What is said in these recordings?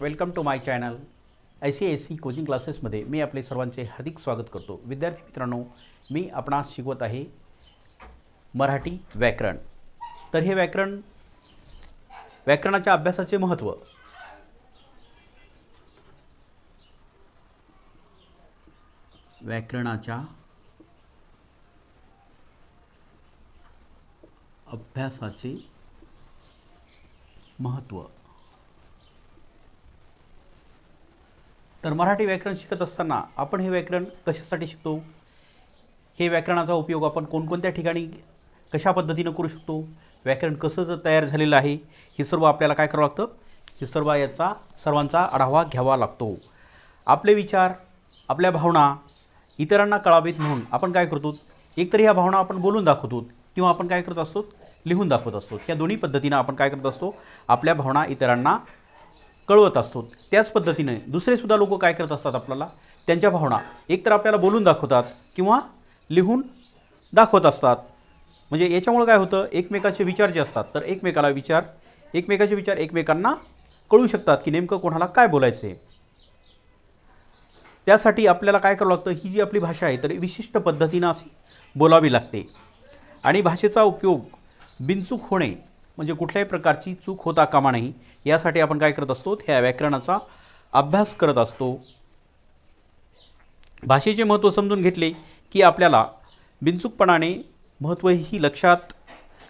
Welcome to my channel ICSE coaching क्लासेसमध्ये मी आपले सर्वांचे हार्दिक स्वागत करतो. विद्यार्थी मित्रांनो, मी आपणास शिकवत आहे मराठी व्याकरण. तर हे व्याकरणाच्या अभ्यासाचे महत्त्व. व्याकरणाच्या अभ्यासाचे महत्त्व. तर मराठी व्याकरण शिकत असताना आपण हे व्याकरण कशासाठी शिकतो, हे व्याकरणाचा उपयोग आपण कोणकोणत्या ठिकाणी कशा पद्धतीने करू शकतो, व्याकरण कसं तयार झालेलं आहे, हे सर्व आपल्याला काय करावं लागतं, हे सर्वांचा आढावा घ्यावा लागतो. आपले विचार, आपल्या भावना इतरांना कळावेत म्हणून आपण काय करतो, एकतर ह्या भावना आपण बोलून दाखवतो किंवा आपण काय करत असतो, लिहून दाखवत असतो. या दोन्ही पद्धतीने आपण काय करत असतो, आपल्या भावना इतरांना कळवत असतो. त्याच पद्धतीने दुसरेसुद्धा लोक काय करत असतात, आपल्याला त्यांच्या भावना एकतर आपल्याला बोलून दाखवतात किंवा लिहून दाखवत असतात. म्हणजे याच्यामुळे काय होतं, एकमेकाचे विचार जे असतात तर एकमेकाचे विचार एकमेकांना कळू शकतात की नेमकं कोणाला काय बोलायचं आहे. त्यासाठी आपल्याला काय करावं लागतं, ही जी आपली भाषा आहे तर विशिष्ट पद्धतीनं अशी बोलावी लागते. आणि भाषेचा उपयोग बिनचूक होणे म्हणजे कुठल्याही प्रकारची चूक होता कामा नये यासाठी आपण काय करत असतो, ह्या व्याकरणाचा अभ्यास करत असतो. भाषेचे महत्त्व समजून घेतले की आपल्याला बिनचूकपणाने महत्त्वही लक्षात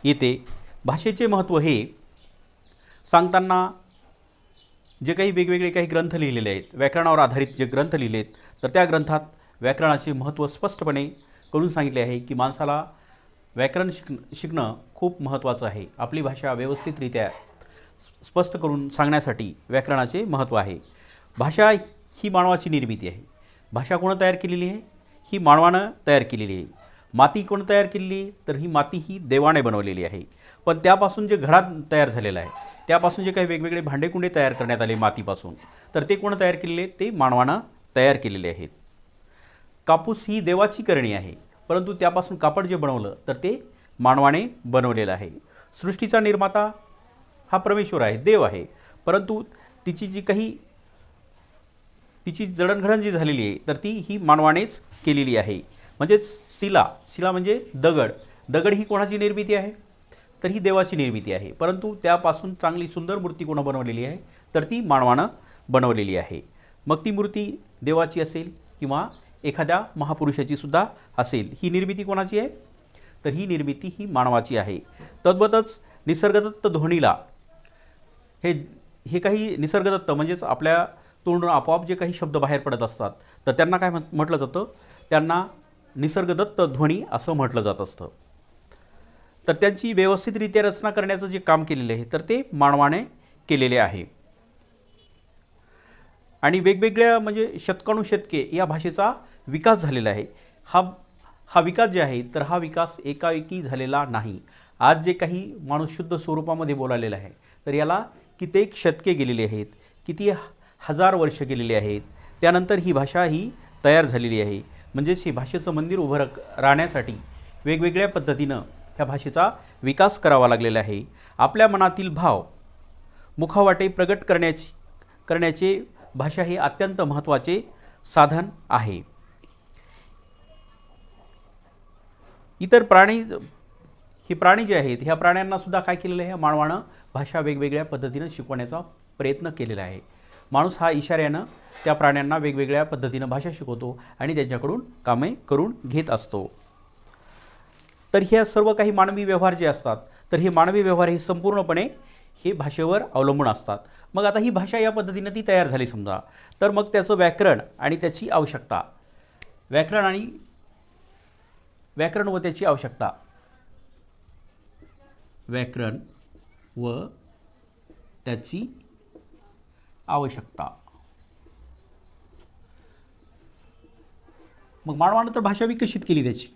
येते. भाषेचे महत्त्व हे सांगताना जे काही वेगवेगळे काही ग्रंथ लिहिलेले आहेत, व्याकरणावर आधारित जे ग्रंथ लिहिले आहेत, तर त्या ग्रंथात व्याकरणाचे महत्त्व स्पष्टपणे करून सांगितले आहे की माणसाला व्याकरण शिकणं खूप महत्त्वाचं आहे. आपली भाषा व्यवस्थितरित्या स्पष्ट करून सांगण्यासाठी व्याकरणाचे महत्त्व आहे. भाषा ही मानवाची निर्मिती आहे. भाषा कोण तयार केलेली आहे, ही मानवानं तयार केलेली आहे. माती कोण तयार केलेली आहे, तर ही माती ही देवाने बनवलेली आहे. पण त्यापासून जे घडा तयार झालेला आहे, त्यापासून जे काही वेगवेगळे भांडेकुंडे तयार करण्यात आले मातीपासून, तर ते कोण तयार केलेले, ते मानवानं तयार केलेले आहेत. कापूस ही देवाची करणी आहे, परंतु त्यापासून कापड जे बनवलं तर ते मानवाने बनवलेलं आहे. सृष्टीचा निर्माता हा परमेश्वर आहे, देव आहे, परंतु तिची जडणघडण जी झालेली आहे तर ती ही मानवानेच केलेली आहे. म्हणजेच शिला म्हणजे दगड ही कोणाची निर्मिती आहे, तर ही देवाची निर्मिती आहे, परंतु त्यापासून चांगली सुंदर मूर्ती कोणा बनवलेली आहे, तर ती मानवानं बनवलेली आहे. मग ती मूर्ती देवाची असेल किंवा एखाद्या महापुरुषाची सुद्धा असेल, ही निर्मिती कोणाची आहे, तर ही निर्मिती ही मानवाची आहे. तद्वतच निसर्गदत्त ध्वनीला हे काही निसर्गदत्त म्हणजेच आपल्या तोंडून आपोआप जे काही शब्द बाहेर पडत असतात तर त्यांना काय म्हटलं जातं, त्यांना निसर्गदत्त ध्वनी असं म्हटलं जात असतं. तर त्यांची व्यवस्थितरित्या रचना करण्याचं जे काम केलेलं आहे तर ते मानवाने केलेले आहे. आणि वेगवेगळ्या म्हणजे शतकानुशतके या भाषेचा विकास झालेला आहे. हा विकास जे आहे तर हा विकास एकाएकी झालेला नाही. आज जे काही माणूस शुद्ध स्वरूपामध्ये बोलालेला आहे तर याला कित्येक शतके गेलेली आहेत, किती हजार वर्ष गेलेली आहेत. त्यानंतर ही भाषा ही तयार झालेली आहे. म्हणजेच ही भाषेचं मंदिर उभं राहण्यासाठी वेगवेगळ्या पद्धतीनं ह्या भाषेचा विकास करावा लागलेला आहे. आपल्या मनातील भाव मुखावाटे प्रगट करण्याचे भाषा हे अत्यंत महत्त्वाचे साधन आहे. इतर प्राणी जे आहेत, ह्या प्राण्यांना सुद्धा काय केलेलं आहे, मानवानं भाषा वेगवेगळ्या पद्धतीनं शिकवण्याचा प्रयत्न केलेला आहे. माणूस हा इशाऱ्यानं त्या प्राण्यांना वेगवेगळ्या पद्धतीनं भाषा शिकवतो आणि त्यांच्याकडून कामे करून घेत असतो. तर ह्या सर्व काही मानवी व्यवहार जे असतात तर हे मानवी व्यवहार हे संपूर्णपणे हे भाषेवर अवलंबून असतात. मग आता ही भाषा या पद्धतीनं ती तयार झाली समजा, तर मग त्याचं व्याकरण आणि त्याची आवश्यकता, व्याकरण व त्याची आवश्यकता, व्याकरण व त्याची आवश्यकता. मग मानवानं तर भाषा विकसित केली त्याची.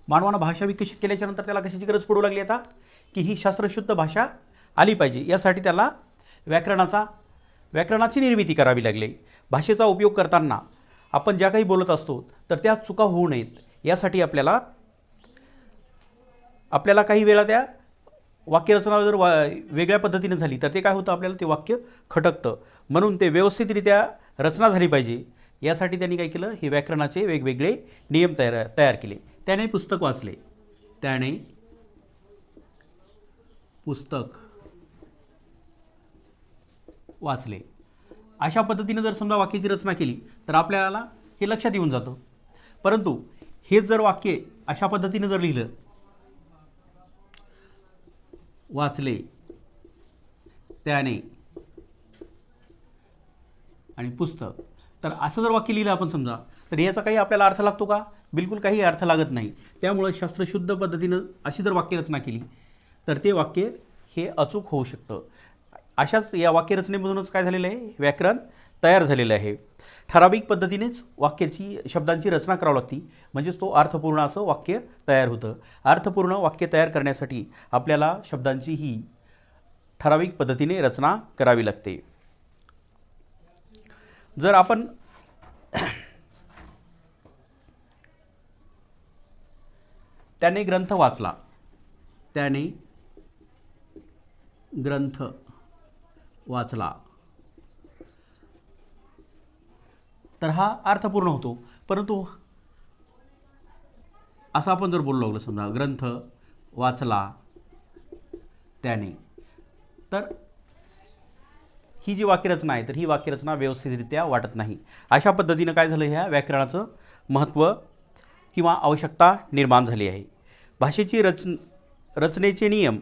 मानवानं भाषा विकसित केल्याच्यानंतर त्याला कशाची गरज पडू लागली आता, की ही शास्त्रशुद्ध भाषा आली पाहिजे. यासाठी त्याला व्याकरणाची निर्मिती करावी लागली. भाषेचा उपयोग करताना आपण ज्या काही बोलत असतो तर त्या चुका होऊ नयेत यासाठी आपल्याला काही वेळा त्या वाक्यरचना जर वेगळ्या पद्धतीने झाली तर ते काय होतं, आपल्याला ते वाक्य खटकतं. म्हणून ते व्यवस्थितरित्या रचना झाली पाहिजे यासाठी त्यांनी काय केलं, हे व्याकरणाचे वेगवेगळे नियम तयार केले. त्याने पुस्तक वाचले, त्याने पुस्तक वाचले, अशा पद्धतीने जर समजा वाक्याची रचना केली तर आपल्याला हे लक्षात येऊन जातं. परंतु हेच जर वाक्य अशा पद्धतीने जर लिहिलं, वाचले, त्याने आणि पुस्तक, तर असं जर वाक्य लिहिलं आपण समजा, तर याचा काही आपल्याला अर्थ लागतो का? बिलकुल काही अर्थ लागत नाही. त्यामुळं शास्त्रशुद्ध पद्धतीनं अशी जर वाक्यरचना केली तर ते वाक्य हे अचूक होऊ शकतं. अशाच या वाक्यरचनेमधूनच काय झालेलं आहे, व्याकरण तयार झालेलं आहे. ठराविक पद्धतीनेच वाक्याची शब्दांची रचना करावी लागते, म्हणजेच तो अर्थपूर्ण असं वाक्य तयार होतं. अर्थपूर्ण वाक्य तयार करण्यासाठी आपल्याला शब्दांची ही ठराविक पद्धतीने रचना करावी लागते. जर आपण त्याने ग्रंथ वाचला, त्याने ग्रंथ वाचला, तर हा अर्थपूर्ण होतो. परंतु असं आपण जर बोललो लागलो, समजा ग्रंथ वाचला त्याने, तर ही जी वाक्यरचना आहे तर ही वाक्यरचना व्यवस्थितरित्या वाटत नाही. अशा पद्धतीनं काय झालं, ह्या व्याकरणाचं महत्त्व किंवा आवश्यकता निर्माण झाली आहे. भाषेची रचनेचे नियम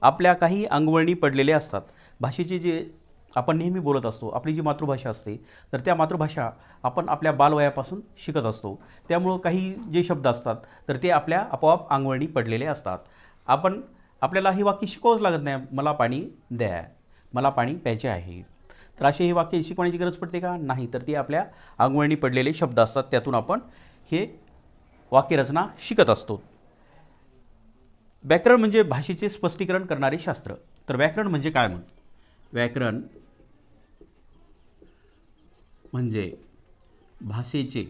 आपल्या काही अंगवळणी पडलेले असतात. भाषेचे जे आपण नेहमी बोलत असतो, आपली जी मातृभाषा असते, तर त्या मातृभाषा आपण आपल्या बालवयापासून शिकत असतो. त्यामुळं काही जे शब्द असतात तर ते आपल्या आपोआप अंगवळणी पडलेले असतात. आपल्याला ही वाक्य शिकवावंच लागत नाही, मला पाणी द्या, मला पाणी प्यायचे आहे. तर असे हे वाक्य शिकवण्याची गरज पडते का? नाही. तर ते आपल्या अंगवळणी पडलेले शब्द असतात, त्यातून आपण हे वाक्यरचना शिकत असतो. व्याकरण म्हणजे भाषेचे स्पष्टीकरण करणारे शास्त्र. तर व्याकरण म्हणजे काय? मग व्याकरण म्हणजे भाषेचे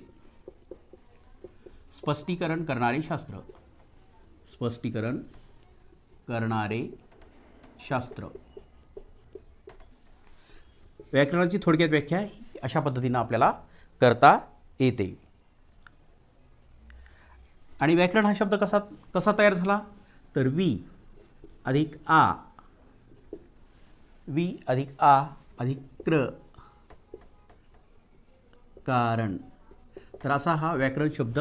स्पष्टीकरण करणारे शास्त्र. स्पष्टीकरण करणारे शास्त्र. व्याकरणाची थोडक्यात व्याख्या अशा पद्धतीनं आपल्याला करता येते. आणि व्याकरण हा शब्द कसा तयार झाला? तर वी अधिक आ, वी अधिक आ अधिक क्र कारण, तर असा हा व्याकरण शब्द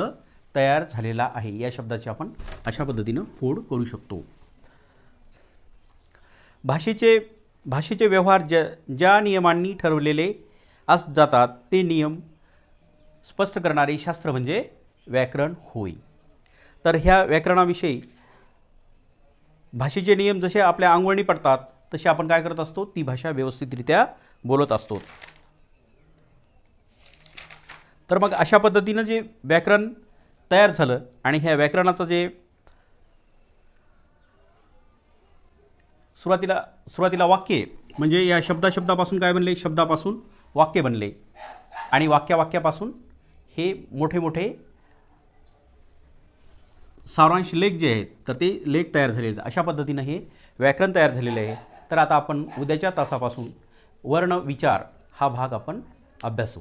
तयार झालेला आहे. या शब्दाची आपण अशा पद्धतीनं फोड करू शकतो. भाषेचे व्यवहार ज्या नियमांनी ठरवलेले जातात ते नियम स्पष्ट करणारे शास्त्र म्हणजे व्याकरण होय. तर ह्या व्याकरणाविषयी भाषेचे नियम जसे आपल्या अंगवळणी पडतात तसे आपण काय करत असतो, ती भाषा व्यवस्थितरित्या बोलत असतो. तर मग अशा पद्धतीनं जे व्याकरण तयार झालं आणि ह्या व्याकरणाचं जे सुरुवातीला वाक्य म्हणजे या शब्दापासून काय बनले, शब्दापासून वाक्य बनले आणि वाक्यापासून हे मोठे मोठे सारांश लेख जे आहेत तर ते लेख तयार झालेले आहेत. अशा पद्धतीनं हे व्याकरण तयार झालेले आहे. तर आता आपण उद्याच्या तासापासून वर्ण विचार हा भाग आपण अभ्यासू.